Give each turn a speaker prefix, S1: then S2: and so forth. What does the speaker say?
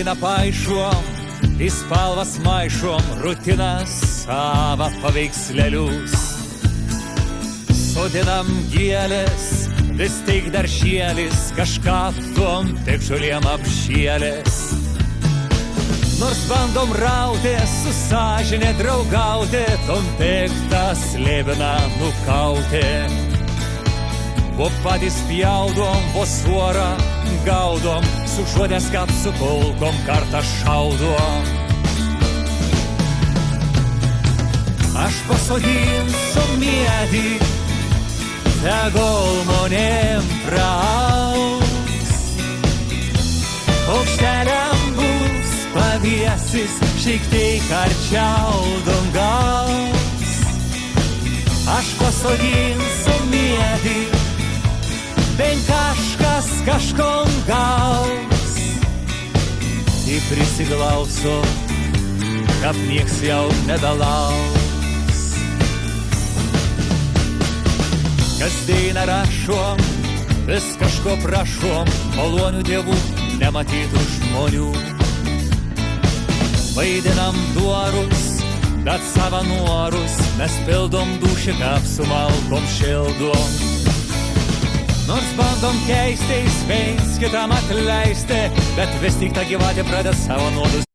S1: Kasdieną paišom, į spalvas maišom, rutiną savo paveikslėlius. Sodinam gėlės, vis tik dar šėlis, kažką tom tik žolėm apšėlės. Nors bandom rautis, su sąžinė draugauti, tom tik tas slėbina nukauti. Vo patys pjaudom, vo suorą gaudom, su žodės kap su kulkom kartą šaudom. Aš pasodinsiu medį, tegul monėm praaugs. Paukšteliam bus paviesis, šiek tiek arčiau dangaus. Aš pasodinsiu medį, bent kažkas kažkom gaus. Ir prisiglausiu, kad nieks jau nebelauks. Kasdieną rašom, vis kažko prašom, malonių dievų, nematytų žmonių. Vaidinam duorus, bet savo norus mes pildom dūšį, kaip su malkom šildom. Nors bandom keistis, viens kitam atleisti, bet vis tik ta gyvatė pradeda savo nuodus.